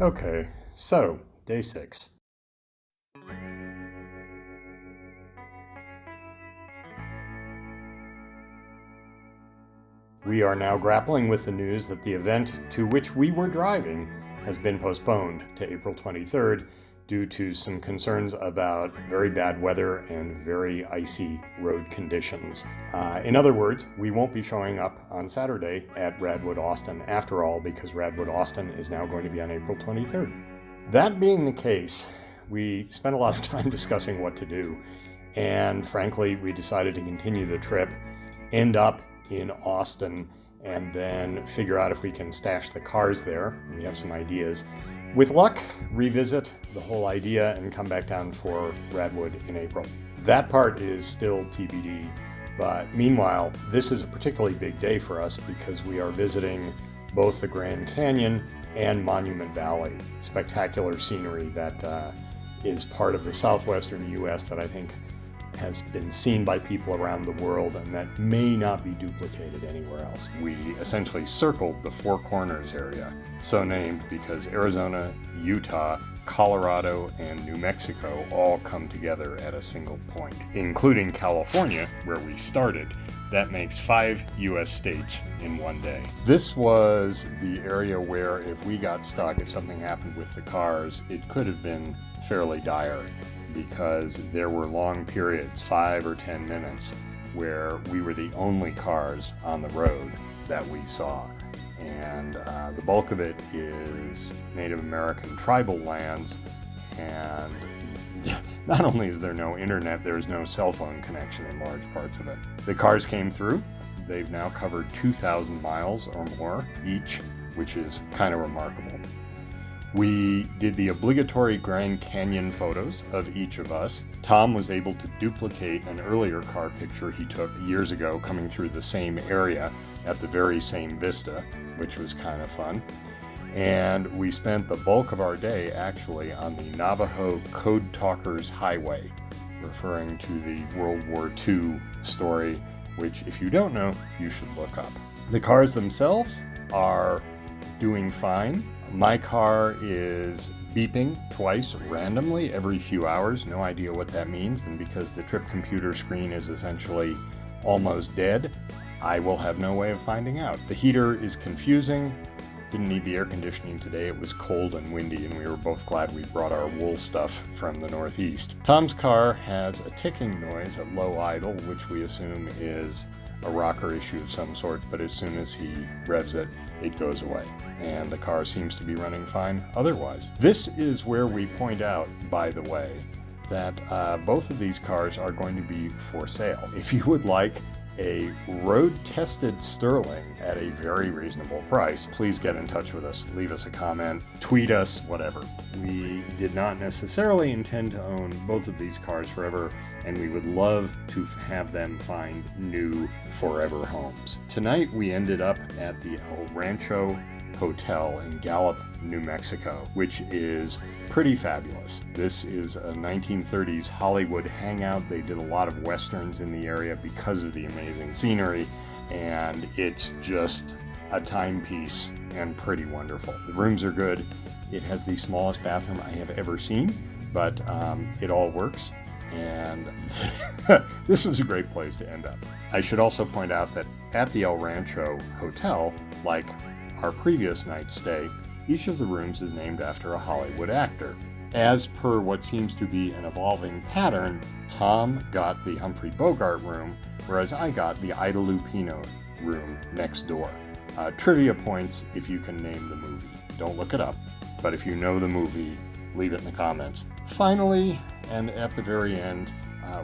Okay, so day 6. We are now grappling with the news that the event to which we were driving has been postponed to April 23rd due to some concerns about very bad weather and very icy road conditions. In other words, we won't be showing up on Saturday at Radwood Austin after all, because Radwood Austin is now going to be on April 23rd. That being the case, we spent a lot of time discussing what to do, and frankly, we decided to continue the trip, end up in Austin, and then figure out if we can stash the cars there. We have some ideas. With luck, revisit the whole idea and come back down for Radwood in April. That part is still TBD, but meanwhile, this is a particularly big day for us because we are visiting both the Grand Canyon and Monument Valley. Spectacular scenery that is part of the southwestern U.S. that I think has been seen by people around the world and that may not be duplicated anywhere else. We essentially circled the Four Corners area, so named because Arizona, Utah, Colorado, and New Mexico all come together at a single point, including California, where we started. That makes 5 U.S. states in one day. This was the area where if we got stuck, if something happened with the cars, it could have been fairly dire, because there were long periods, 5 or 10 minutes, where we were the only cars on the road that we saw. And the bulk of it is Native American tribal lands, and not only is there no internet, there's no cell phone connection in large parts of it. The cars came through. They've now covered 2,000 miles or more each, which is kind of remarkable. We did the obligatory Grand Canyon photos of each of us. Tom was able to duplicate an earlier car picture he took years ago coming through the same area at the very same vista, which was kind of fun. And we spent the bulk of our day actually on the Navajo Code Talkers Highway, referring to the World War II story, which if you don't know, you should look up. The cars themselves are doing fine. My car is beeping twice randomly every few hours. No idea what that means. And because the trip computer screen is essentially almost dead, I will have no way of finding out. The heater is confusing. Didn't need the air conditioning today. It was cold and windy, and we were both glad we brought our wool stuff from the Northeast. Tom's car has a ticking noise at low idle, which we assume is a rocker issue of some sort, but as soon as he revs it, it goes away, and the car seems to be running fine otherwise. This is where we point out, by the way, that both of these cars are going to be for sale. If you would like a road-tested Sterling at a very reasonable price, please get in touch with us. Leave us a comment, tweet us, whatever. We did not necessarily intend to own both of these cars forever, and we would love to have them find new forever homes. Tonight we ended up at the El Rancho Hotel in Gallup, New Mexico, which is pretty fabulous. This is a 1930s Hollywood hangout. They did a lot of westerns in the area because of the amazing scenery, and it's just a timepiece and pretty wonderful. The rooms are good. It has the smallest bathroom I have ever seen, but it all works, and this was a great place to end up. I should also point out that at the El Rancho Hotel, like our previous night's stay, each of the rooms is named after a Hollywood actor. As per what seems to be an evolving pattern, Tom got the Humphrey Bogart room, whereas I got the Ida Lupino room next door. Trivia points if you can name the movie. Don't look it up, but if you know the movie, leave it in the comments. Finally, and at the very end,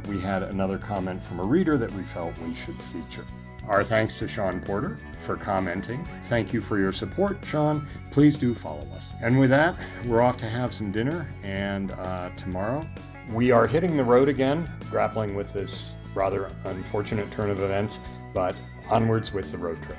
we had another comment from a reader that we felt we should feature. Our thanks to Sean Porter for commenting. Thank you for your support, Sean. Please do follow us. And with that, we're off to have some dinner, and tomorrow we are hitting the road again, grappling with this rather unfortunate turn of events, but onwards with the road trip.